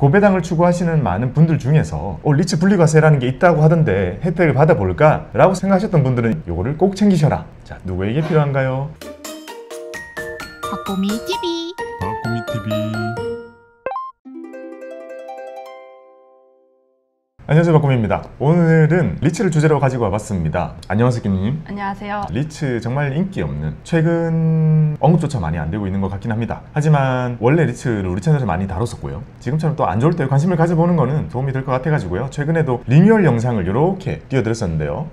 고배당을 추구하시는 많은 분들 중에서 리츠 분리과세라는 게 있다고 하던데 혜택을 받아볼까? 라고 생각하셨던 분들은 요거를 꼭 챙기셔라. 자, 누구에게 필요한가요? 박보미 TV. 박보미 TV. 안녕하세요, 박보미입니다. 오늘은 리츠를 주제로 가지고 와봤습니다. 안녕하세요, 김님. 안녕하세요. 리츠 정말 인기 없는, 최근 언급조차 많이 안 되고 있는 것 같긴 합니다. 하지만 원래 리츠를 우리 채널에서 많이 다뤘었고요. 지금처럼 또 안 좋을 때 관심을 가져보는 거는 도움이 될 것 같아가지고요. 최근에도 리뉴얼 영상을 이렇게 띄워드렸었는데요.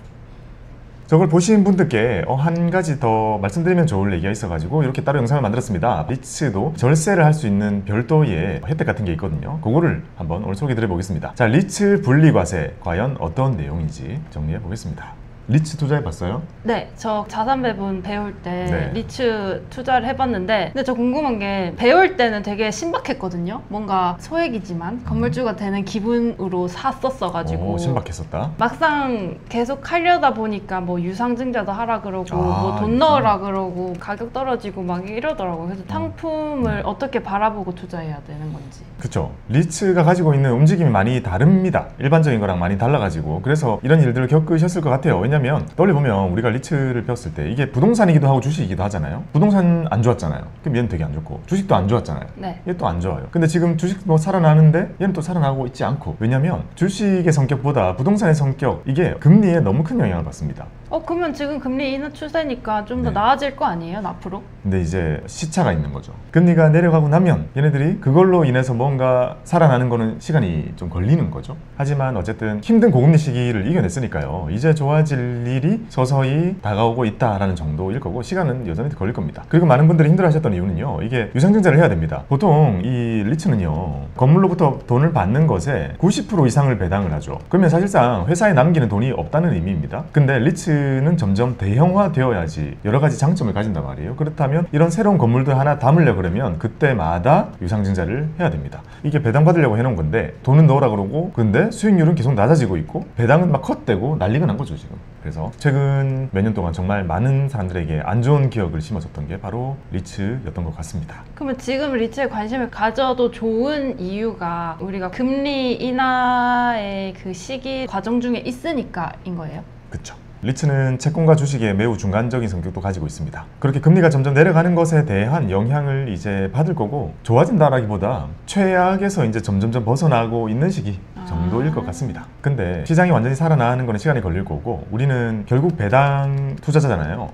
저걸 보신 분들께 한 가지 더 말씀드리면 좋을 얘기가 있어가지고 이렇게 따로 영상을 만들었습니다. 리츠도 절세를 할 수 있는 별도의 혜택 같은 게 있거든요. 그거를 한번 오늘 소개해 드려보겠습니다. 자, 리츠 분리과세 과연 어떤 내용인지 정리해 보겠습니다. 리츠 투자해봤어요? 네, 저 자산 배분 배울 때 네. 리츠 투자를 해봤는데, 근데 저 궁금한 게 배울 때는 되게 신박했거든요. 뭔가 소액이지만 건물주가 되는 기분으로 샀었어가지고 신박했었다. 막상 계속 하려다 보니까 뭐 유상증자도 하라 그러고 뭐 돈 유상. 넣으라 그러고 가격 떨어지고 막 이러더라고요. 그래서 상품을 어떻게 바라보고 투자해야 되는 건지. 그쵸. 리츠가 가지고 있는 움직임이 많이 다릅니다. 일반적인 거랑 많이 달라가지고. 그래서 이런 일들을 겪으셨을 것 같아요. 왜냐면 떠올려보면 우리가 리츠를 배웠을 때 이게 부동산이기도 하고 주식이기도 하잖아요. 부동산 안 좋았잖아요. 그럼 얘는 되게 안 좋고, 주식도 안 좋았잖아요. 네. 얘 또 안 좋아요. 근데 지금 주식 뭐 살아나는데 얘는 또 살아나고 있지 않고. 왜냐면 주식의 성격보다 부동산의 성격, 이게 금리에 너무 큰 영향을 받습니다. 그러면 지금 금리 인하 추세니까 좀 더 네. 나아질 거 아니에요, 앞으로? 근데 이제 시차가 있는 거죠. 금리가 내려가고 나면 얘네들이 그걸로 인해서 뭔가 살아나는 거는 시간이 좀 걸리는 거죠. 하지만 어쨌든 힘든 고금리 시기를 이겨냈으니까요. 이제 좋아질 일이 서서히 다가오고 있다라는 정도일 거고, 시간은 여전히 걸릴 겁니다. 그리고 많은 분들이 힘들어하셨던 이유는요. 이게 유상증자를 해야 됩니다. 보통 이 리츠는요. 건물로부터 돈을 받는 것에 90% 이상을 배당을 하죠. 그러면 사실상 회사에 남기는 돈이 없다는 의미입니다. 근데 리츠는 점점 대형화되어야지 여러 가지 장점을 가진단 말이에요. 그렇다면 이런 새로운 건물들 하나 담으려 그러면 그때마다 유상증자를 해야 됩니다. 이게 배당 받으려고 해놓은 건데 돈은 넣으라 그러고, 근데 수익률은 계속 낮아지고 있고 배당은 막 컷되고 난리가 난 거죠 지금. 그래서 최근 몇 년 동안 정말 많은 사람들에게 안 좋은 기억을 심어줬던 게 바로 리츠였던 것 같습니다. 그러면 지금 리츠에 관심을 가져도 좋은 이유가 우리가 금리 인하의 그 시기 과정 중에 있으니까인 거예요? 그쵸. 리츠는 채권과 주식의 매우 중간적인 성격도 가지고 있습니다. 그렇게 금리가 점점 내려가는 것에 대한 영향을 이제 받을 거고, 좋아진다라기보다 최악에서 이제 점점점 벗어나고 있는 시기 정도일 것 같습니다. 근데 시장이 완전히 살아나는 거는 시간이 걸릴 거고, 우리는 결국 배당 투자자잖아요.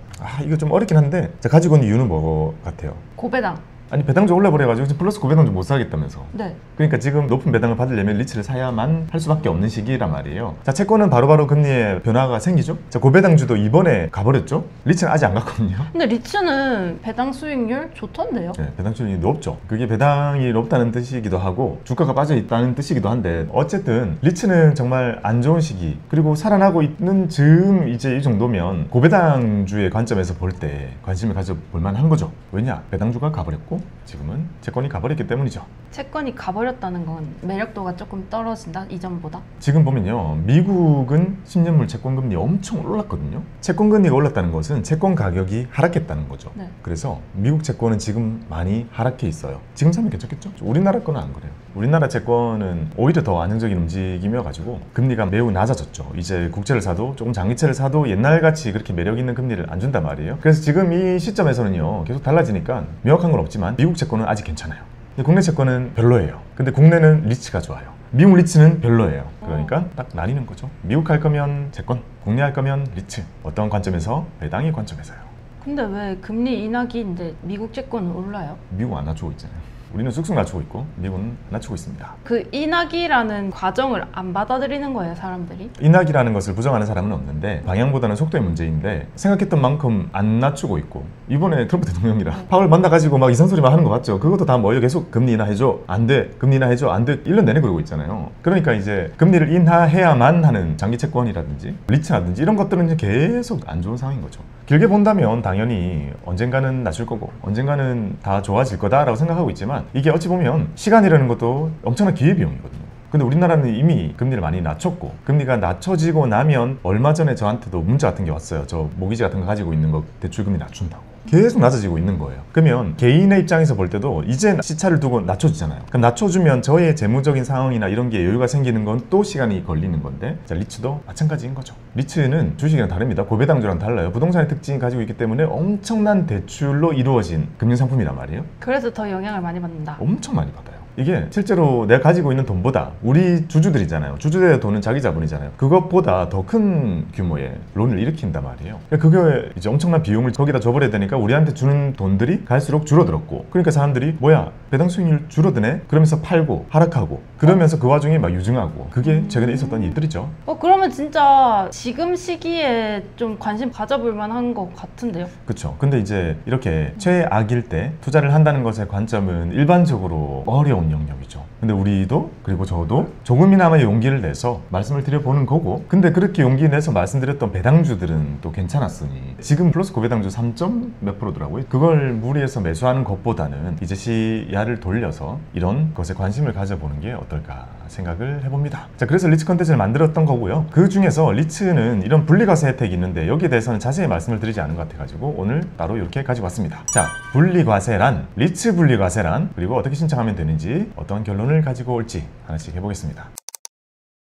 이거 좀 어렵긴 한데 가지고 있는 이유는 뭐 같아요? 고배당. 아니, 배당 좀 올려버려가지고 지금 플러스 고배당 좀 못 사겠다면서. 네. 그러니까 지금 높은 배당을 받으려면 리츠를 사야만 할 수밖에 없는 시기란 말이에요. 자, 채권은 바로바로 금리에 변화가 생기죠. 자, 고배당주도 이번에 가버렸죠. 리츠는 아직 안 갔거든요. 근데 리츠는 배당 수익률 좋던데요? 네, 배당 수익률이 높죠. 그게 배당이 높다는 뜻이기도 하고 주가가 빠져 있다는 뜻이기도 한데, 어쨌든 리츠는 정말 안 좋은 시기, 그리고 살아나고 있는 즈음 이제 이 정도면 고배당주의 관점에서 볼 때 관심을 가져볼 만한 거죠. 왜냐? 배당주가 가버렸고 지금은 채권이 가버렸기 때문이죠. 채권이 가버렸다는 건 매력도가 조금 떨어진다? 이전보다? 지금 보면요, 미국은 10년물 채권금리 엄청 올랐거든요. 채권금리가 올랐다는 것은 채권 가격이 하락했다는 거죠. 네. 그래서 미국 채권은 지금 많이 하락해 있어요. 지금 사면 괜찮겠죠? 우리나라 거는 안 그래요. 우리나라 채권은 오히려 더 안정적인 움직임이어가지고 금리가 매우 낮아졌죠. 이제 국채를 사도, 조금 장기채를 사도 옛날같이 그렇게 매력 있는 금리를 안 준단 말이에요. 그래서 지금 이 시점에서는요, 계속 달라지니까 명확한 건 없지만 미국 채권은 아직 괜찮아요. 국내 채권은 별로예요. 근데 국내는 리츠가 좋아요. 미국 리츠는 별로예요. 그러니까 딱 나뉘는 거죠. 미국 할 거면 채권, 국내 할 거면 리츠. 어떤 관점에서? 배당의 관점에서요. 근데 왜 금리 인하기인데 미국 채권은 올라요? 미국 안 낮추고 있잖아요. 우리는 쑥쑥 낮추고 있고 미국은 낮추고 있습니다. 그 인하기라는 과정을 안 받아들이는 거예요, 사람들이? 인하기라는 것을 부정하는 사람은 없는데 방향보다는 속도의 문제인데, 생각했던 만큼 안 낮추고 있고, 이번에 트럼프 대통령이랑 파월 만나가지고 막 이상 소리만 하는 거 봤죠. 그것도 다 뭐예요? 계속 금리 인하해줘, 안 돼, 금리 인하해줘, 안 돼, 1년 내내 그러고 있잖아요. 그러니까 이제 금리를 인하해야만 하는 장기 채권이라든지 리츠라든지 이런 것들은 이제 계속 안 좋은 상황인 거죠. 길게 본다면 당연히 언젠가는 낮출 거고 언젠가는 다 좋아질 거다라고 생각하고 있지만, 이게 어찌 보면 시간이라는 것도 엄청난 기회비용이거든요. 근데 우리나라는 이미 금리를 많이 낮췄고, 금리가 낮춰지고 나면 얼마 전에 저한테도 문자 같은 게 왔어요. 저 모기지 같은 거 가지고 있는 거 대출금리 낮춘다고. 계속 낮아지고 있는 거예요. 그러면 개인의 입장에서 볼 때도 이제 시차를 두고 낮춰주잖아요. 그럼 낮춰주면 저의 재무적인 상황이나 이런 게 여유가 생기는 건 또 시간이 걸리는 건데, 자, 리츠도 마찬가지인 거죠. 리츠는 주식이랑 다릅니다. 고배당주랑 달라요. 부동산의 특징을 가지고 있기 때문에 엄청난 대출로 이루어진 금융상품이란 말이에요. 그래서 더 영향을 많이 받는다. 엄청 많이 받아요. 이게 실제로 내가 가지고 있는 돈보다 우리 주주들이잖아요. 주주들의 돈은 자기 자본이잖아요. 그것보다 더 큰 규모의 론을 일으킨단 말이에요. 그게 이제 엄청난 비용을 거기다 줘버려야 되니까 우리한테 주는 돈들이 갈수록 줄어들었고, 그러니까 사람들이 뭐야 배당 수익률 줄어드네? 그러면서 팔고 하락하고, 그러면서 그 와중에 막 유증하고, 그게 최근에 있었던 일들이죠. 그러면 진짜 지금 시기에 좀 관심 가져볼 만한 것 같은데요? 그렇죠. 근데 이제 이렇게 최악일 때 투자를 한다는 것의 관점은 일반적으로 어려운 영역이죠. 근데 우리도, 그리고 저도 조금이나마 용기를 내서 말씀을 드려보는 거고, 근데 그렇게 용기 내서 말씀드렸던 배당주들은 또 괜찮았으니 지금 플러스 고배당주 3몇 %더라고요. 그걸 무리해서 매수하는 것보다는 이제 시야를 돌려서 이런 것에 관심을 가져보는 게 어떨까 생각을 해봅니다. 자, 그래서 리츠 컨텐츠를 만들었던 거고요. 그 중에서 리츠는 이런 분리과세 혜택이 있는데 여기에 대해서는 자세히 말씀을 드리지 않은 것 같아가지고 오늘 따로 이렇게 가지고 왔습니다. 자, 분리과세란, 리츠 분리과세란, 그리고 어떻게 신청하면 되는지, 어떤 결론을 가지고 올지 하나씩 해보겠습니다.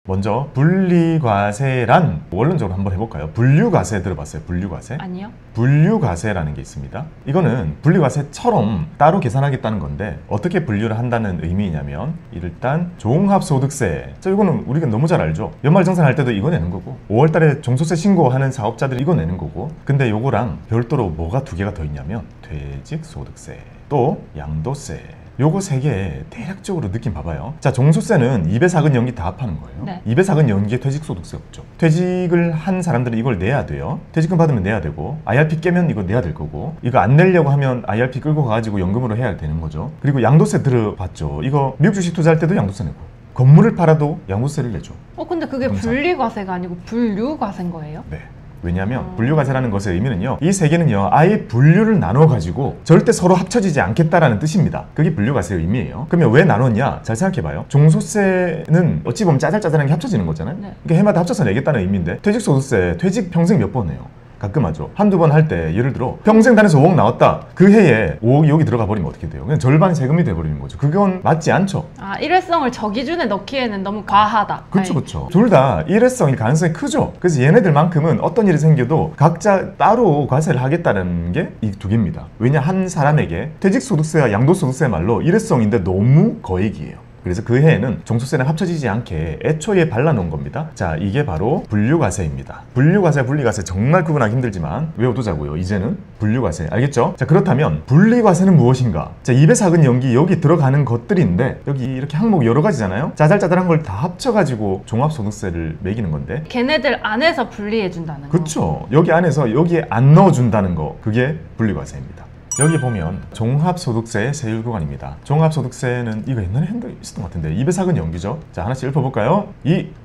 먼저 분리과세란 원론적으로 한번 해볼까요? 분류과세 들어봤어요? 분류과세? 아니요. 분류과세라는 게 있습니다. 이거는 분리과세처럼 따로 계산하겠다는 건데 어떻게 분류를 한다는 의미냐면, 일단 종합소득세, 자, 이거는 우리가 너무 잘 알죠. 연말정산할 때도 이거 내는 거고, 5월달에 종소세 신고하는 사업자들이 이거 내는 거고, 근데 요거랑 별도로 뭐가 두 개가 더 있냐면 퇴직소득세, 또 양도세, 요거 세 개 대략적으로 느낌 봐봐요. 자, 종소세는 2배 사근 연기 다 합하는 거예요. 네. 2배 사근 연기에 퇴직소득세 없죠. 퇴직을 한 사람들은 이걸 내야 돼요. 퇴직금 받으면 내야 되고, IRP 깨면 이거 내야 될 거고, 이거 안 내려고 하면 IRP 끌고 가가지고 연금으로 해야 되는 거죠. 그리고 양도세 들어봤죠. 이거 미국 주식 투자할 때도 양도세 내고, 건물을 팔아도 양도세를 내죠. 근데 그게 부동산. 분리과세가 아니고 분류과세인 거예요? 네. 왜냐하면 분류과세라는 것의 의미는요, 이 세 개는요 아예 분류를 나눠 가지고 절대 서로 합쳐지지 않겠다라는 뜻입니다. 그게 분류과세의 의미예요. 그러면 왜 나눴냐? 잘 생각해봐요. 종소세는 어찌 보면 짜잘짜잘한 게 합쳐지는 거잖아요. 네. 그러니까 해마다 합쳐서 내겠다는 의미인데, 퇴직소득세, 퇴직 평생 몇 번 해요? 가끔 하죠. 한두 번 할 때 예를 들어 평생 다녀서 5억 나왔다. 그 해에 5억이 여기 들어가 버리면 어떻게 돼요? 그냥 절반 세금이 돼버리는 거죠. 그건 맞지 않죠. 일회성을 저 기준에 넣기에는 너무 과하다. 그렇죠, 그렇죠. 둘 다 일회성일 가능성이 크죠. 그래서 얘네들만큼은 어떤 일이 생겨도 각자 따로 과세를 하겠다는 게 이 두 개입니다. 왜냐, 한 사람에게 퇴직소득세와 양도소득세 말로 일회성인데 너무 거액이에요. 그래서 그 해에는 종소세랑 합쳐지지 않게 애초에 발라놓은 겁니다. 자, 이게 바로 분류과세입니다. 분류과세, 분리과세 정말 구분하기 힘들지만 외워두자고요. 이제는 분류과세, 알겠죠? 자, 그렇다면 분리과세는 무엇인가? 자, 2배 사근 연기 여기 들어가는 것들인데, 여기 이렇게 항목 여러 가지잖아요. 짜잘짜잘한 걸 다 합쳐가지고 종합소득세를 매기는 건데, 걔네들 안에서 분리해준다는 거. 그렇죠. 여기 안에서 여기에 안 넣어준다는 거, 그게 분리과세입니다. 여기 보면 종합소득세 세율 구간입니다. 종합소득세는 이거 옛날에 있었던 것 같은데 2배 사근 연기죠. 자, 하나씩 읊어볼까요?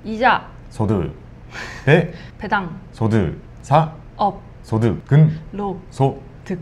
이자, 소득, 배, 배당, 소득, 사, 업, 소득, 근, 로, 소. 득.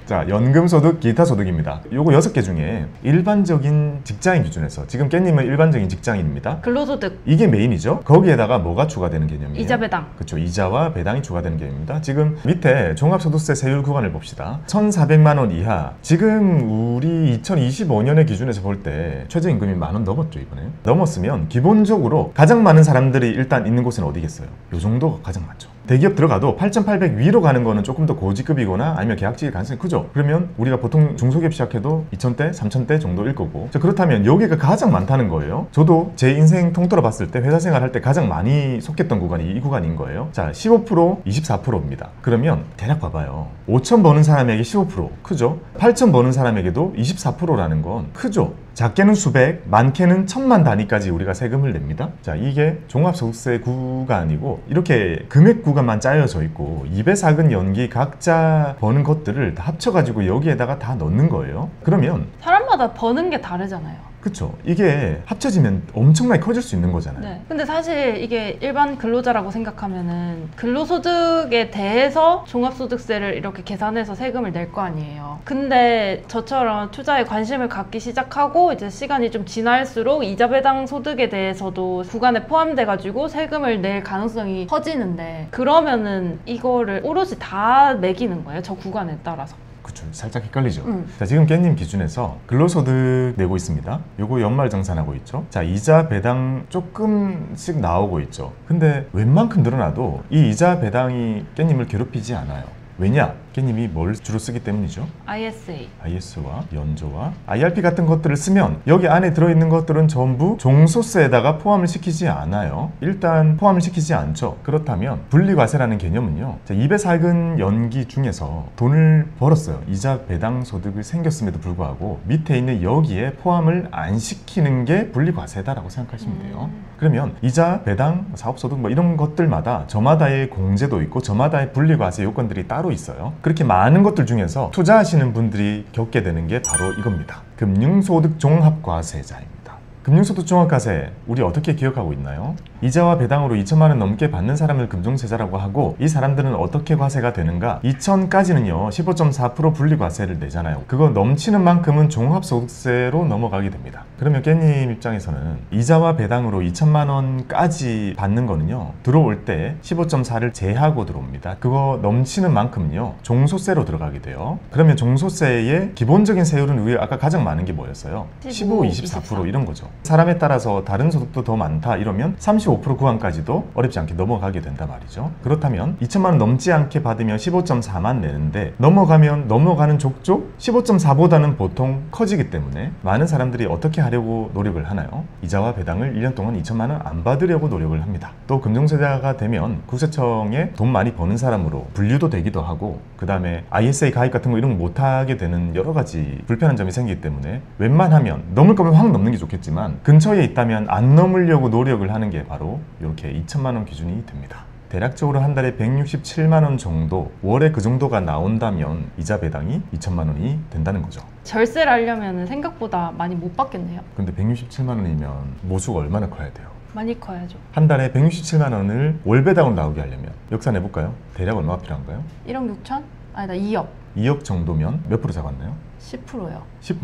자, 연금소득, 기타소득입니다. 요거 6개 중에 일반적인 직장인 기준에서, 지금 깻님은 일반적인 직장인입니다. 근로소득, 이게 메인이죠. 거기에다가 뭐가 추가되는 개념이에요? 이자, 배당. 그렇죠. 이자와 배당이 추가되는 개념입니다. 지금 밑에 종합소득세 세율 구간을 봅시다. 1,400만 원 이하. 지금 우리 2025년의 기준에서 볼 때 최저임금이 10,000원 넘었죠, 이번에. 넘었으면 기본적으로 가장 많은 사람들이 일단 있는 곳은 어디겠어요? 요 정도가 가장 많죠. 대기업 들어가도 8,800 위로 가는 거는 조금 더 고직급이거나 아니면 계약직일 가능성이 크죠. 그러면 우리가 보통 중소기업 시작해도 2,000대, 3,000대 정도일 거고, 자, 그렇다면 여기가 가장 많다는 거예요. 저도 제 인생 통틀어 봤을 때 회사 생활할 때 가장 많이 속했던 구간이 이 구간인 거예요. 자, 15%, 24%입니다. 그러면 대략 봐봐요. 5,000 버는 사람에게 15% 크죠? 8,000 버는 사람에게도 24%라는 건 크죠? 작게는 수백, 많게는 1,000만 단위까지 우리가 세금을 냅니다. 자, 이게 종합소득세 구간이고, 이렇게 금액 구간만 짜여져 있고 2배 사근 연기 각자 버는 것들을 다 합쳐가지고 여기에다가 다 넣는 거예요. 그러면 사람마다 버는 게 다르잖아요. 그쵸. 이게 합쳐지면 엄청나게 커질 수 있는 거잖아요. 네. 근데 사실 이게 일반 근로자라고 생각하면은 근로소득에 대해서 종합소득세를 이렇게 계산해서 세금을 낼 거 아니에요. 근데 저처럼 투자에 관심을 갖기 시작하고 이제 시간이 좀 지날수록 이자 배당 소득에 대해서도 구간에 포함돼가지고 세금을 낼 가능성이 커지는데 그러면은 이거를 오롯이 다 매기는 거예요. 저 구간에 따라서. 그쵸. 살짝 헷갈리죠. 자, 지금 깻님 기준에서 근로소득 내고 있습니다. 요거 연말정산하고 있죠. 자, 이자 배당 조금씩 나오고 있죠. 근데 웬만큼 늘어나도 이 이자 배당이 깻님을 괴롭히지 않아요. 왜냐? 깻님이 뭘 주로 쓰기 때문이죠? ISA. IS와 연조와 IRP 같은 것들을 쓰면 여기 안에 들어있는 것들은 전부 종소세에다가 포함을 시키지 않아요. 일단 포함을 시키지 않죠. 그렇다면 분리과세라는 개념은요, 입에 살근 연기 중에서 돈을 벌었어요. 이자 배당 소득을 생겼음에도 불구하고 밑에 있는 여기에 포함을 안 시키는 게 분리과세다라고 생각하시면 돼요. 그러면 이자 배당 사업소득 뭐 이런 것들마다 저마다의 공제도 있고 저마다의 분리과세 요건들이 따로 있어요. 그렇게 많은 것들 중에서 투자하시는 분들이 겪게 되는 게 바로 이겁니다. 금융소득 종합과세자입니다. 금융소득 종합과세 우리 어떻게 기억하고 있나요? 이자와 배당으로 2천만 원 넘게 받는 사람을 금종세자라고 하고 이 사람들은 어떻게 과세가 되는가? 2천까지는요 15.4% 분리과세를 내잖아요. 그거 넘치는 만큼은 종합소득세로 넘어가게 됩니다. 그러면 깻님 입장에서는 이자와 배당으로 2천만 원까지 받는 거는요 들어올 때 15.4를 제하고 들어옵니다. 그거 넘치는 만큼은요 종소세로 들어가게 돼요. 그러면 종소세의 기본적인 세율은 우리 아까 가장 많은 게 뭐였어요? 15, 24% 이런 거죠. 사람에 따라서 다른 소득도 더 많다 이러면 35% 구간까지도 어렵지 않게 넘어가게 된단 말이죠. 그렇다면 2천만 원 넘지 않게 받으면 15.4만 내는데 넘어가면 넘어가는 족족 15.4보다는 보통 커지기 때문에 많은 사람들이 어떻게 하려고 노력을 하나요? 이자와 배당을 1년 동안 2천만 원 안 받으려고 노력을 합니다. 또 금종세자가 되면 국세청에 돈 많이 버는 사람으로 분류도 되기도 하고 그 다음에 ISA 가입 같은 거 이런 거 못하게 되는 여러 가지 불편한 점이 생기기 때문에 웬만하면 넘을 거면 확 넘는 게 좋겠지만 근처에 있다면 안 넘으려고 노력을 하는 게 바로 이렇게 2천만 원 기준이 됩니다. 대략적으로 한 달에 167만 원 정도, 월에 그 정도가 나온다면 이자 배당이 2천만 원이 된다는 거죠. 절세를 하려면 생각보다 많이 못 받겠네요. 근데 167만 원이면 모수가 얼마나 커야 돼요? 많이 커야죠. 한 달에 167만 원을 월 배당으로 나오게 하려면 역산해볼까요? 대략 얼마가 필요한가요? 1억 6천? 아니다 2억. 2억 정도면 몇 프로 잡았나요? 10%요. 10%.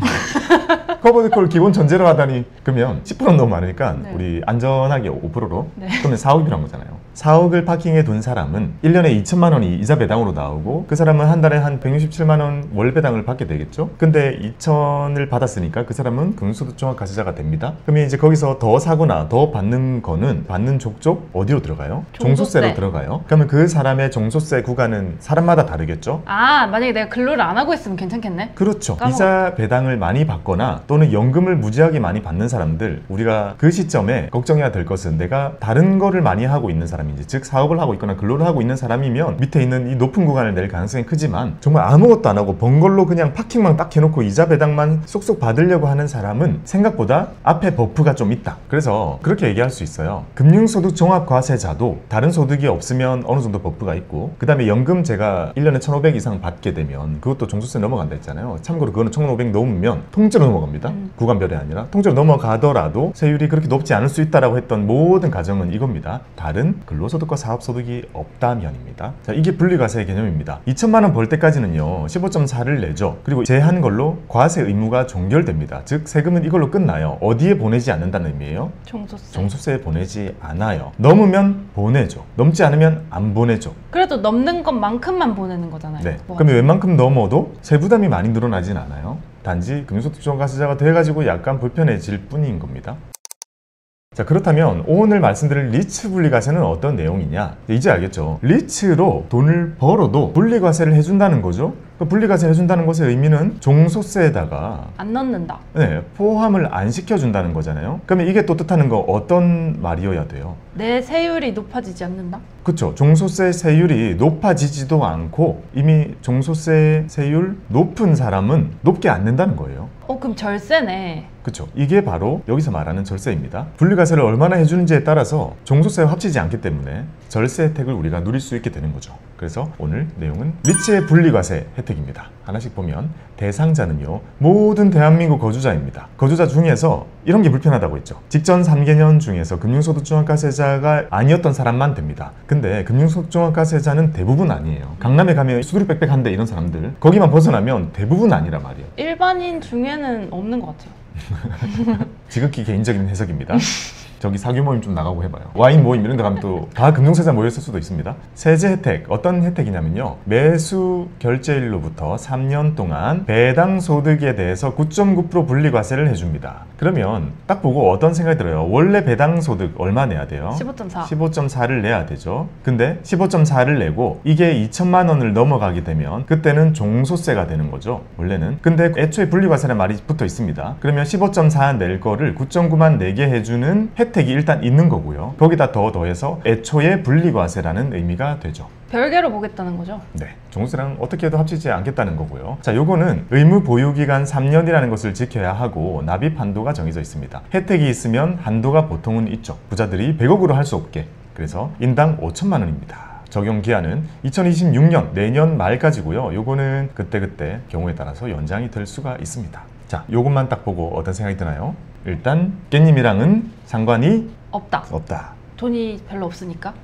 커버드콜 기본 전제로 하다니 그러면 10%는 너무 많으니까 네. 우리 안전하게 5%로 네. 그러면 4억이 필요한 거잖아요. 4억을 파킹해 둔 사람은 1년에 2천만 원이 이자 배당으로 나오고 그 사람은 한 달에 한 167만 원 월 배당을 받게 되겠죠. 근데 2천을 받았으니까 그 사람은 금융소득 종합과세자가 됩니다. 그러면 이제 거기서 더 사거나 더 받는 거는 받는 족족 어디로 들어가요? 종소세. 종소세로 들어가요. 그러면 그 사람의 종소세 구간은 사람마다 다르겠죠. 아 만약에 내가 근로를 안 하고 있으면 괜찮겠네? 그렇죠. 까먹어. 이자 배당을 많이 받거나 또는 연금을 무지하게 많이 받는 사람들 우리가 그 시점에 걱정해야 될 것은 내가 다른 거를 많이 하고 있는 사람인지 즉 사업을 하고 있거나 근로를 하고 있는 사람이면 밑에 있는 이 높은 구간을 낼 가능성이 크지만 정말 아무것도 안 하고 번 걸로 그냥 파킹만 딱 해놓고 이자 배당만 쏙쏙 받으려고 하는 사람은 생각보다 앞에 버프가 좀 있다. 그래서 그렇게 얘기할 수 있어요. 금융소득 종합과세자도 다른 소득이 없으면 어느 정도 버프가 있고 그 다음에 연금 제가 1년에 1,500 이상 받게 되면 그것도 종소세 넘어간다 했잖아요. 참고로 그거는 1,500 넘으면 통째로 넘어갑니다. 구간별이 아니라 통째로 넘어가더라도 세율이 그렇게 높지 않을 수 있다라고 했던 모든 가정은 이겁니다. 다른 근로소득과 사업소득이 없다면입니다. 자, 이게 분리과세의 개념입니다. 2천만 원 벌 때까지는요 15.4를 내죠. 그리고 제한 걸로 과세 의무가 종결됩니다. 즉 세금은 이걸로 끝나요. 어디에 보내지 않는다는 의미예요? 종소세. 종소세에 보내지 않아요. 넘으면 보내죠. 넘지 않으면 안 보내죠. 그래도 넘는 것만큼만 보내는 거잖아요. 네. 뭐. 그럼 웬만큼 넘어도 세부담이 많이 늘어나진 않아요. 단지 금융소득 종합과세자가 돼가지고 약간 불편해질 뿐인 겁니다. 자, 그렇다면 오늘 말씀드릴 리츠 분리과세는 어떤 내용이냐? 이제 알겠죠? 리츠로 돈을 벌어도 분리과세를 해준다는 거죠. 그 분리과세 해준다는 것의 의미는 종소세에다가 안 넣는다. 네, 포함을 안 시켜준다는 거잖아요. 그러면 이게 또 뜻하는 거 어떤 말이어야 돼요? 내 세율이 높아지지 않는다? 그쵸. 종소세 세율이 높아지지도 않고 이미 종소세 세율 높은 사람은 높게 안 낸다는 거예요. 그럼 절세네. 그쵸? 이게 바로 여기서 말하는 절세입니다. 분리과세를 얼마나 해주는지에 따라서 종소세와 합치지 않기 때문에 절세 혜택을 우리가 누릴 수 있게 되는 거죠. 그래서 오늘 내용은 리츠의 분리과세 혜택입니다. 하나씩 보면 대상자는요, 모든 대한민국 거주자입니다. 거주자 중에서 이런 게 불편하다고 했죠. 직전 3개년 중에서 금융소득종합과세자가 아니었던 사람만 됩니다. 근데 금융소득종합과세자는 대부분 아니에요. 강남에 가면 수두룩 빽빽한데 이런 사람들, 거기만 벗어나면 대부분 아니란 말이에요. 일반인 중에는 없는 것 같아요. 지극히 개인적인 해석입니다. 저기 사교 모임 좀 나가고 해봐요. 와인 모임 이런 데 가면 또 다 금융세자 모였을 수도 있습니다. 세제 혜택, 어떤 혜택이냐면요, 매수 결제일로부터 3년 동안 배당 소득에 대해서 9.9% 분리과세를 해줍니다. 그러면 딱 보고 어떤 생각이 들어요? 원래 배당 소득 얼마 내야 돼요? 15.4. 15.4를 내야 되죠. 근데 15.4를 내고 이게 2천만 원을 넘어가게 되면 그때는 종소세가 되는 거죠, 원래는. 근데 애초에 분리과세라는 말이 붙어 있습니다. 그러면 15.4 낼 거를 9.9만 내게 해주는 혜택이 일단 있는 거고요. 거기다 더해서 애초에 분리과세라는 의미가 되죠. 별개로 보겠다는 거죠. 네, 종소세랑 어떻게 해도 합치지 않겠다는 거고요. 자, 요거는 의무 보유기간 3년이라는 것을 지켜야 하고 납입 한도가 정해져 있습니다. 혜택이 있으면 한도가 보통은 있죠. 부자들이 100억으로 할 수 없게. 그래서 인당 5천만 원입니다. 적용 기한은 2026년 내년 말까지고요. 요거는 그때그때 경우에 따라서 연장이 될 수가 있습니다. 자, 요것만 딱 보고 어떤 생각이 드나요? 일단 깻님이랑은 상관이 없다. 돈이 별로 없으니까.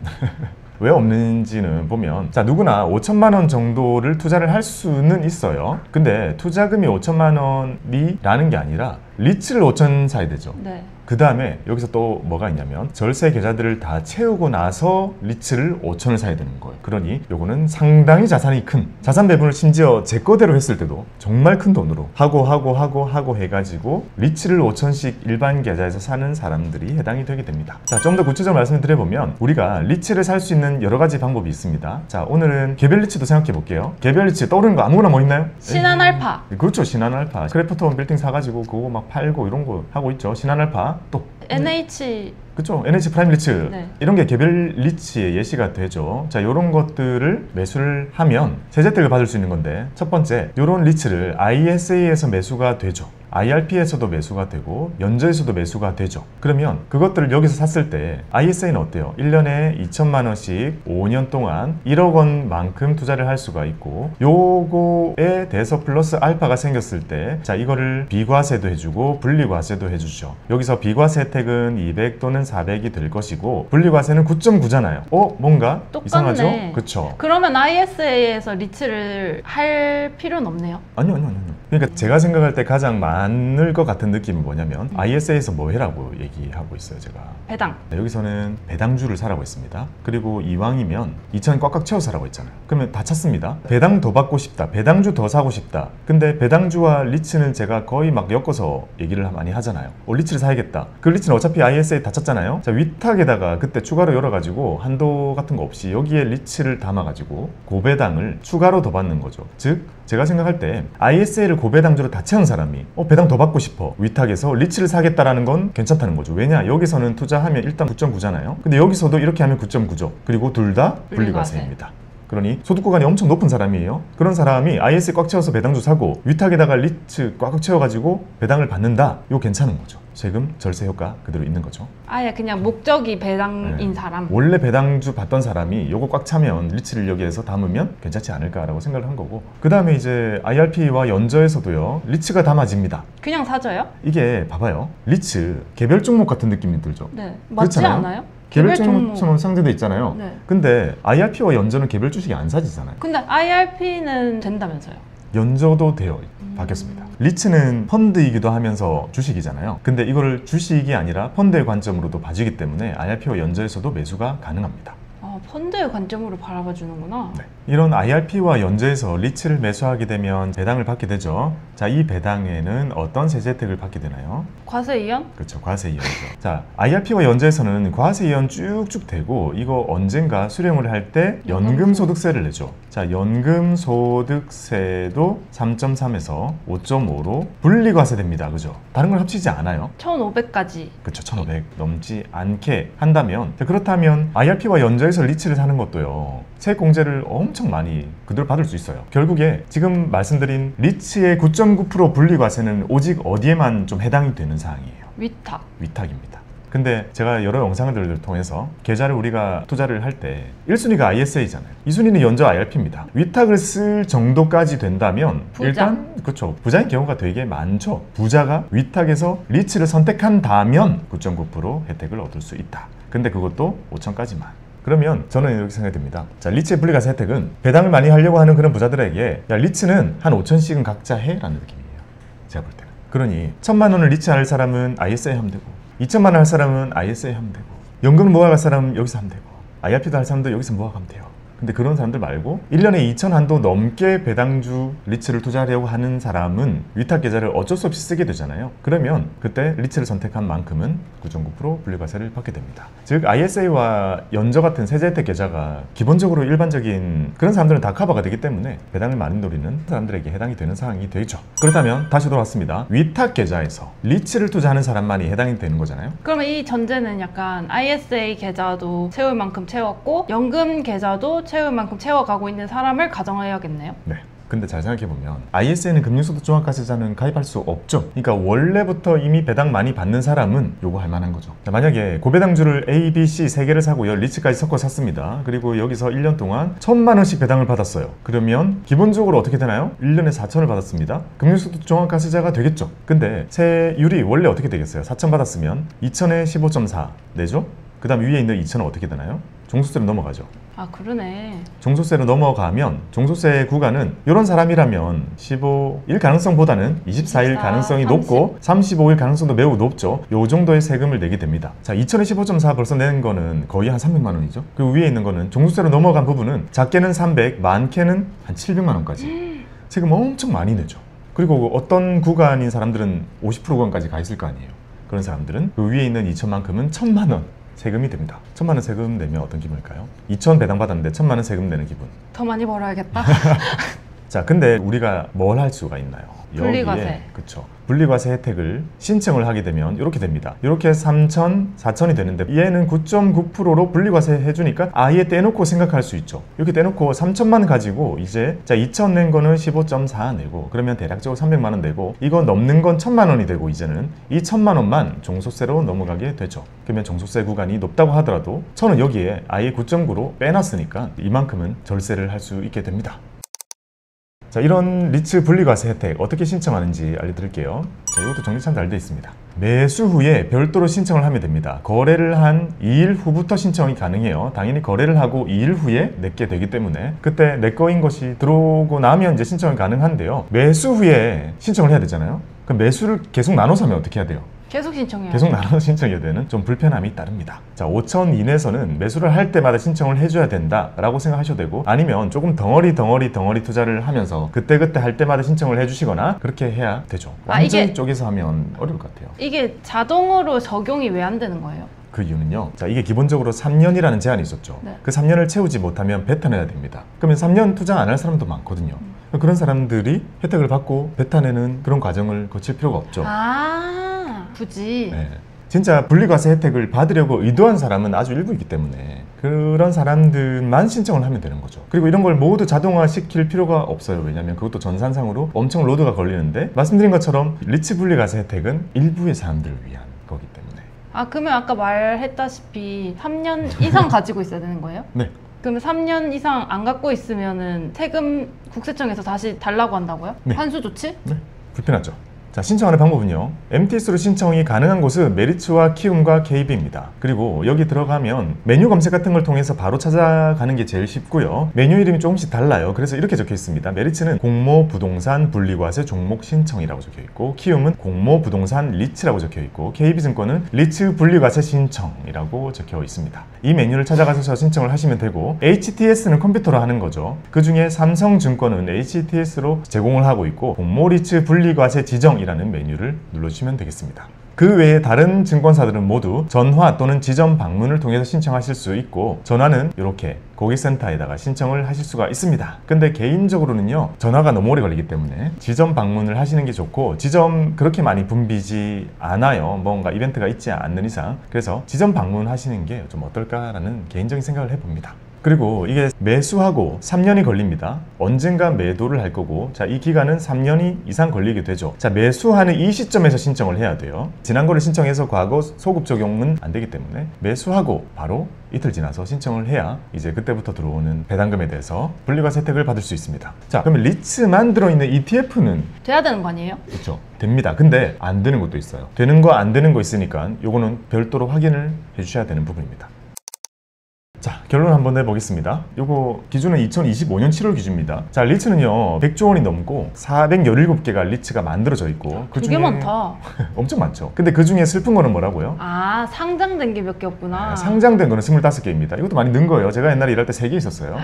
왜 없는지는 보면, 자, 누구나 5천만 원 정도를 투자를 할 수는 있어요. 근데 투자금이 5천만 원이라는 게 아니라 리츠를 5천 사야 되죠. 네. 그 다음에 여기서 또 뭐가 있냐면 절세 계좌들을 다 채우고 나서 리츠를 5천을 사야 되는 거예요. 그러니 요거는 상당히 자산이 큰, 자산 배분을 심지어 제 거대로 했을 때도 정말 큰 돈으로 하고 해가지고 리츠를 5천씩 일반 계좌에서 사는 사람들이 해당이 되게 됩니다. 자, 좀 더 구체적으로 말씀을 드려보면 우리가 리츠를 살 수 있는 여러 가지 방법이 있습니다. 자, 오늘은 개별 리츠도 생각해 볼게요. 개별 리츠 떠오르는 거 아무거나 뭐 있나요? 신한알파. 그렇죠, 신한알파. 크래프톤 빌딩 사가지고 그거 막 팔고 이런 거 하고 있죠. 신한알파. 또 NH. 그렇죠, NH 프라임 리츠. 네. 이런 게 개별 리츠의 예시가 되죠. 자, 이런 것들을 매수를 하면 세제 혜택을 받을 수 있는 건데, 첫 번째, 이런 리츠를 ISA에서 매수가 되죠. IRP에서도 매수가 되고 연저에서도 매수가 되죠. 그러면 그것들을 여기서 샀을 때 ISA는 어때요? 1년에 2천만 원씩 5년 동안 1억 원만큼 투자를 할 수가 있고, 요거에 대해서 플러스 알파가 생겼을 때, 자, 이거를 비과세도 해주고 분리과세도 해주죠. 여기서 비과세 혜택은 200 또는 400이 될 것이고 분리과세는 9.9잖아요. 뭔가 똑같네. 이상하죠? 그쵸? 그러면 ISA에서 리츠를 할 필요는 없네요. 아니요. 그러니까 제가 생각할 때 가장 많을 것 같은 느낌은 뭐냐면 ISA에서 뭐 해라고 얘기하고 있어요, 제가. 배당. 여기서는 배당주를 사라고 했습니다. 그리고 이왕이면 2천 꽉꽉 채워 사라고 했잖아요. 그러면 다 찼습니다. 배당 더 받고 싶다, 배당주 더 사고 싶다. 근데 배당주와 리츠는 제가 거의 막 엮어서 얘기를 많이 하잖아요. 리츠를 사야겠다. 그 리츠는 어차피 ISA 다 찼잖아요. 자, 위탁에다가 그때 추가로 열어가지고 한도 같은 거 없이 여기에 리츠를 담아가지고 고배당을 추가로 더 받는 거죠. 즉, 제가 생각할 때 ISA를 고배당주로 다 채운 사람이 배당 더 받고 싶어, 위탁에서 리츠를 사겠다라는 건 괜찮다는 거죠. 왜냐? 여기서는 투자하면 일단 9.9잖아요. 근데 여기서도 이렇게 하면 9.9죠. 그리고 둘 다 분리과세입니다. 그러니 소득 구간이 엄청 높은 사람이에요. 그런 사람이 ISA 꽉 채워서 배당주 사고 위탁에다가 리츠 꽉 채워가지고 배당을 받는다. 이거 괜찮은 거죠. 세금 절세 효과 그대로 있는 거죠. 아예 그냥 목적이 배당인 사람. 원래 배당주 받던 사람이 요거 꽉 차면 리츠를 여기에서 담으면 괜찮지 않을까라고 생각을 한 거고, 그 다음에 이제 IRP와 연저에서도요, 리츠가 담아집니다. 그냥 사줘요? 이게 봐봐요, 리츠 개별 종목 같은 느낌이 들죠. 네. 맞지 그렇잖아요? 않아요? 개별 종목처럼 상대돼 있잖아요. 네. 근데 IRP와 연저는 개별 주식이 안 사지잖아요. 근데 IRP는 된다면서요? 연저도 돼요. 바뀌었습니다. 리츠는 펀드이기도 하면서 주식이잖아요. 근데 이거를 주식이 아니라 펀드의 관점으로도 봐주기 때문에 IRP와 연저에서도 매수가 가능합니다. 펀드의 관점으로 바라봐 주는구나. 네. 이런 IRP와 연저에서 리츠를 매수하게 되면 배당을 받게 되죠. 자, 이 배당에는 어떤 세제 혜택을 받게 되나요? 과세 이연? 그렇죠, 과세 이연이죠. 자, IRP와 연저에서는 과세 이연 쭉쭉 되고, 이거 언젠가 수령을 할 때 연금소득세를 내죠. 자, 연금소득세도 3.3에서 5.5로 분리과세됩니다. 그죠? 다른 걸 합치지 않아요. 1,500까지. 그렇죠, 1,500 넘지 않게 한다면, 자, 그렇다면 IRP와 연저에서 리츠를 사는 것도요, 세액공제를 엄청 많이 그대로 받을 수 있어요. 결국에 지금 말씀드린 리츠의 9.9% 분리과세는 오직 어디에만 좀 해당이 되는 사항이에요? 위탁입니다. 근데 제가 여러 영상들을 통해서 계좌를 우리가 투자를 할 때 1순위가 ISA잖아요. 2순위는 연저 IRP입니다. 위탁을 쓸 정도까지 된다면 부자. 일단 그렇죠. 부자인 경우가 되게 많죠. 부자가 위탁에서 리츠를 선택한다면 9.9% 혜택을 얻을 수 있다. 근데 그것도 5천까지만. 그러면 저는 이렇게 생각이 듭니다. 자, 리츠의 분리과세 혜택은 배당을 많이 하려고 하는 그런 부자들에게 야, 리츠는 한 5천씩은 각자 해? 라는 느낌이에요. 제가 볼 때는. 그러니 1,000만 원을 리츠 할 사람은 ISA 하면 되고 2천만 원 할 사람은 ISA 하면 되고 연금 모아갈 사람은 여기서 하면 되고 IRP도 할 사람도 여기서 모아가면 돼요. 근데 그런 사람들 말고 1년에 2천 한도 넘게 배당주 리츠를 투자하려고 하는 사람은 위탁 계좌를 어쩔 수 없이 쓰게 되잖아요. 그러면 그때 리츠를 선택한 만큼은 9.9% 분리과세를 받게 됩니다. 즉 ISA와 연저 같은 세제 혜택 계좌가 기본적으로 일반적인 그런 사람들은 다 커버가 되기 때문에 배당을 많이 노리는 사람들에게 해당이 되는 사항이 되죠. 그렇다면 다시 돌아왔습니다. 위탁 계좌에서 리츠를 투자하는 사람만이 해당이 되는 거잖아요. 그러면 이 전제는 약간 ISA 계좌도 채울 만큼 채웠고 연금 계좌도 채울 만큼 채워가고 있는 사람을 가정해야겠네요. 네. 근데 잘 생각해보면 ISA는 금융소득종합과세자는 가입할 수 없죠. 그러니까 원래부터 이미 배당 많이 받는 사람은 요거 할 만한 거죠. 자, 만약에 고배당주를 A, B, C 3개를 사고요. 리츠까지 섞어 샀습니다. 그리고 여기서 1년 동안 1,000만 원씩 배당을 받았어요. 그러면 기본적으로 어떻게 되나요? 1년에 4천을 받았습니다. 금융소득종합과세자가 되겠죠. 근데 세율이 원래 어떻게 되겠어요? 4천 받았으면 2천에 15.4 내죠? 그 다음 위에 있는 2천은 어떻게 되나요? 종소세로 넘어가죠. 아 그러네. 종소세로 넘어가면 종소세 구간은 이런 사람이라면 15일 가능성보다는 24일 가능성이 30. 높고 35일 가능성도 매우 높죠. 요 정도의 세금을 내게 됩니다. 자, 2천에 15.4 벌써 내는 거는 거의 한 300만 원이죠. 그 위에 있는 거는 종소세로 넘어간 부분은 작게는 300, 많게는 한 700만 원까지 세금 엄청 많이 내죠. 그리고 어떤 구간인 사람들은 50% 구간까지 가 있을 거 아니에요. 그런 사람들은 그 위에 있는 2천만큼은 1,000만 원 세금이 됩니다. 1,000만 원 세금 내면 어떤 기분일까요? 2천 배당 받았는데 1,000만 원 세금 내는 기분. 더 많이 벌어야겠다. 자, 근데 우리가 뭘 할 수가 있나요? 분리과세. 그렇죠. 분리과세 혜택을 신청을 하게 되면 이렇게 됩니다. 이렇게 3천, 4천이 되는데 얘는 9.9%로 분리과세 해주니까 아예 떼놓고 생각할 수 있죠. 이렇게 떼놓고 3천만 가지고 이제 자 2천 낸 거는 15.4 내고 그러면 대략적으로 300만 원 내고 이거 넘는 건 1,000만 원이 되고 이제는 이 1,000만 원만 종소세로 넘어가게 되죠. 그러면 종소세 구간이 높다고 하더라도 저는 여기에 아예 9.9로 빼놨으니까 이만큼은 절세를 할 수 있게 됩니다. 자, 이런 리츠 분리과세 혜택 어떻게 신청하는지 알려드릴게요. 자, 이것도 정리 참 잘 되어 있습니다. 매수 후에 별도로 신청을 하면 됩니다. 거래를 한 2일 후부터 신청이 가능해요. 당연히 거래를 하고 2일 후에 내게 되기 때문에 그때 내 거인 것이 들어오고 나면 이제 신청이 가능한데요. 매수 후에 신청을 해야 되잖아요. 그럼 매수를 계속 나눠서 하면 어떻게 해야 돼요? 계속 신청해요. 계속 나눠서 신청해야 되는 좀 불편함이 따릅니다. 자, 5천 이내에서는 매수를 할 때마다 신청을 해줘야 된다라고 생각하셔도 되고 아니면 조금 덩어리 투자를 하면서 그때그때 할 때마다 신청을 해주시거나 그렇게 해야 되죠. 완전히 이게- 쪼개서 하면 어려울 것 같아요. 이게 자동으로 적용이 왜 안 되는 거예요? 그 이유는요. 자, 이게 기본적으로 3년이라는 제한이 있었죠. 네. 그 3년을 채우지 못하면 배탄해야 됩니다. 그러면 3년 투자 안 할 사람도 많거든요. 그런 사람들이 혜택을 받고 배탄내는 그런 과정을 거칠 필요가 없죠. 굳이. 네. 진짜 분리과세 혜택을 받으려고 의도한 사람은 아주 일부이기 때문에 그런 사람들만 신청을 하면 되는 거죠. 그리고 이런 걸 모두 자동화 시킬 필요가 없어요. 왜냐하면 그것도 전산상으로 엄청 로드가 걸리는데 말씀드린 것처럼 리츠 분리과세 혜택은 일부의 사람들을 위한 거기 때문에. 아 그러면 아까 말했다시피 3년 이상 가지고 있어야 되는 거예요? 네. 그러면 3년 이상 안 갖고 있으면은 세금 국세청에서 다시 달라고 한다고요? 네. 환수 조치? 네. 불편하죠. 자, 신청하는 방법은요. MTS로 신청이 가능한 곳은 메리츠와 키움과 KB입니다. 그리고 여기 들어가면 메뉴 검색 같은 걸 통해서 바로 찾아가는 게 제일 쉽고요. 메뉴 이름이 조금씩 달라요. 그래서 이렇게 적혀 있습니다. 메리츠는 공모부동산 분리과세 종목 신청이라고 적혀 있고 키움은 공모부동산 리츠라고 적혀 있고 KB증권은 리츠 분리과세 신청이라고 적혀 있습니다. 이 메뉴를 찾아가셔서 신청을 하시면 되고 HTS는 컴퓨터로 하는 거죠. 그 중에 삼성증권은 HTS로 제공을 하고 있고 공모리츠 분리과세 지정 이라는 메뉴를 눌러주시면 되겠습니다. 그 외에 다른 증권사들은 모두 전화 또는 지점 방문을 통해서 신청하실 수 있고, 전화는 이렇게 고객센터에다가 신청을 하실 수가 있습니다. 근데 개인적으로는요, 전화가 너무 오래 걸리기 때문에 지점 방문을 하시는 게 좋고, 지점 그렇게 많이 붐비지 않아요. 뭔가 이벤트가 있지 않는 이상. 그래서 지점 방문하시는 게 좀 어떨까라는 개인적인 생각을 해봅니다. 그리고 이게 매수하고 3년이 걸립니다. 언젠가 매도를 할 거고, 자, 이 기간은 3년이 이상 걸리게 되죠. 자, 매수하는 이 시점에서 신청을 해야 돼요. 지난 거를 신청해서 과거 소급 적용은 안 되기 때문에 매수하고 바로 이틀 지나서 신청을 해야 이제 그때부터 들어오는 배당금에 대해서 분리과세 혜택을 받을 수 있습니다. 자, 그러면 리츠만 들어있는 ETF는 돼야 되는 거 아니에요? 그렇죠. 됩니다. 근데 안 되는 것도 있어요. 되는 거 안 되는 거 있으니까 요거는 별도로 확인을 해주셔야 되는 부분입니다. 자, 결론 한번 내보겠습니다. 요거 기준은 2025년 7월 기준입니다. 자, 리츠는요 100조 원이 넘고 417개가 리츠가 만들어져 있고, 되게 많다. 엄청 많죠. 근데 그 중에 슬픈 거는 뭐라고요? 아, 상장된 게 몇 개 없구나. 상장된 거는 25개입니다. 이것도 많이 는 거예요. 제가 옛날에 일할 때 3개 있었어요.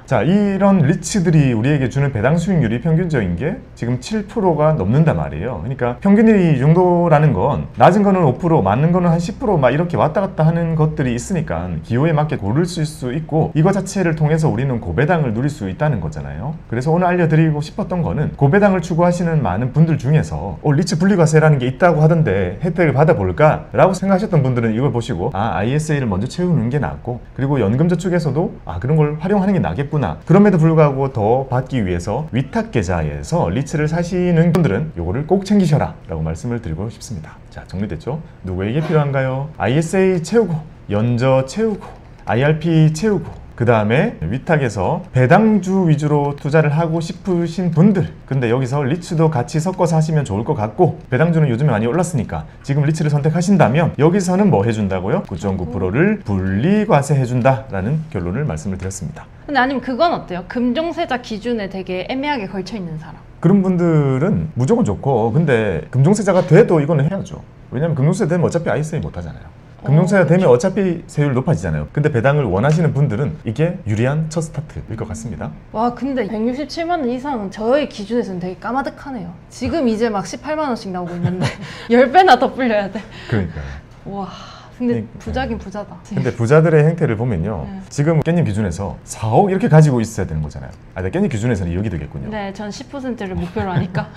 자, 이런 리츠들이 우리에게 주는 배당 수익률이 평균적인 게 지금 7%가 넘는단 말이에요. 그러니까 평균이 이 정도라는 건 낮은 거는 5%, 많은 거는 한 10% 막 이렇게 왔다 갔다 하는 것들이 있으니까 기호에 맞게 고를 수 있고, 이거 자체를 통해서 우리는 고배당을 누릴 수 있다는 거잖아요. 그래서 오늘 알려드리고 싶었던 거는, 고배당을 추구하시는 많은 분들 중에서 리츠 분리과세라는 게 있다고 하던데 혜택을 받아볼까? 라고 생각하셨던 분들은 이걸 보시고, ISA를 먼저 채우는 게 낫고, 그리고 연금저축에서도 그런 걸 활용하는 게 나겠구나. 그럼에도 불구하고 더 받기 위해서 위탁계좌에서 리츠를 사시는 분들은 이거를 꼭 챙기셔라 라고 말씀을 드리고 싶습니다. 자, 정리됐죠? 누구에게 필요한가요? ISA 채우고, 연저 채우고, IRP 채우고, 그 다음에 위탁에서 배당주 위주로 투자를 하고 싶으신 분들, 근데 여기서 리츠도 같이 섞어서 하시면 좋을 것 같고, 배당주는 요즘에 많이 올랐으니까 지금 리츠를 선택하신다면 여기서는 뭐 해준다고요? 9.9%를 분리과세 해준다라는 결론을 말씀을 드렸습니다. 근데 아니면 그건 어때요? 금종세자 기준에 되게 애매하게 걸쳐 있는 사람. 그런 분들은 무조건 좋고, 근데 금종세자가 돼도 이거는 해야죠. 왜냐면 금종세자 되면 어차피 ISA 못 하잖아요. 금융세가 되면 어차피 세율 높아지잖아요. 근데 배당을 원하시는 분들은 이게 유리한 첫 스타트일 것 같습니다. 와, 근데 167만 원 이상은 저의 기준에서는 되게 까마득하네요. 지금 이제 막 18만 원씩 나오고 있는데 10배나 더 불려야 돼. 그러니까요. 와, 근데 부자긴 부자다. 근데 부자들의 행태를 보면요, 지금 깻잎 기준에서 4억 이렇게 가지고 있어야 되는 거잖아요. 깻잎 기준에서는 2억이 되겠군요. 네, 전 10%를 목표로 하니까.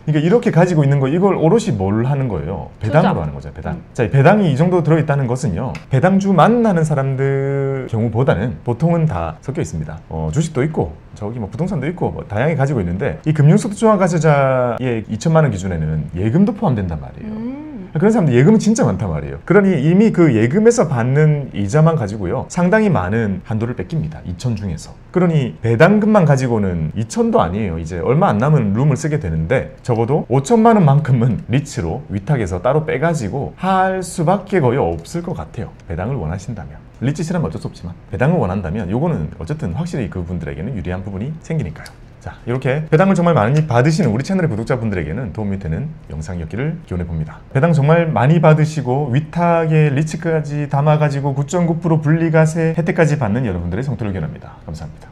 그러니까 이렇게 가지고 있는 거, 이걸 오롯이 뭘 하는 거예요? 배당으로 투자. 하는 거죠. 배당. 자, 이 배당이 이 정도 들어있다는 것은요, 배당주 만나는 사람들 경우보다는 보통은 다 섞여 있습니다. 주식도 있고, 저기 뭐 부동산도 있고, 뭐 다양하게 가지고 있는데, 이 금융소득종합과세자의 2천만 원 기준에는 예금도 포함된단 말이에요. 그런 사람들 예금은 진짜 많단 말이에요. 그러니 이미 그 예금에서 받는 이자만 가지고요, 상당히 많은 한도를 뺏깁니다. 2천 중에서. 그러니 배당금만 가지고는 2천도 아니에요. 이제 얼마 안 남은 룸을 쓰게 되는데, 적어도 5천만 원만큼은 리츠로 위탁해서 따로 빼가지고 할 수밖에 거의 없을 것 같아요. 배당을 원하신다면. 리츠 싫으면 어쩔 수 없지만 배당을 원한다면 요거는 어쨌든 확실히 그분들에게는 유리한 부분이 생기니까요. 자, 이렇게 배당을 정말 많이 받으시는 우리 채널의 구독자분들에게는 도움이 되는 영상이었기를 기원해봅니다. 배당 정말 많이 받으시고 위탁에 리츠까지 담아가지고 9.9% 분리과세 혜택까지 받는 여러분들의 성토를 기원합니다. 감사합니다.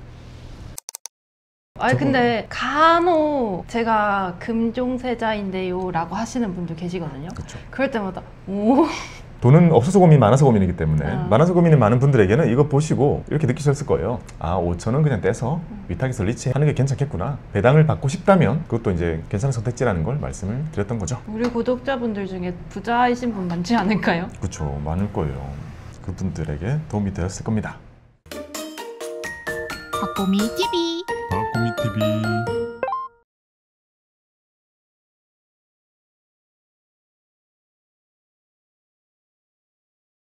아니 근데 간혹 제가 금종세자인데요 라고 하시는 분들 계시거든요. 그렇죠. 그럴 때마다 오. 돈은 없어서 고민, 많아서 고민이기 때문에 많아서 고민이 많은 분들에게는 이거 보시고 이렇게 느끼셨을 거예요. 5천원 그냥 떼서 위탁해서 리치 하는 게 괜찮겠구나. 배당을 받고 싶다면 그것도 이제 괜찮은 선택지라는 걸 말씀을 드렸던 거죠. 우리 구독자분들 중에 부자이신 분 많지 않을까요? 그렇죠. 많을 거예요. 그분들에게 도움이 되었을 겁니다. 박보미 TV. 박보미 TV.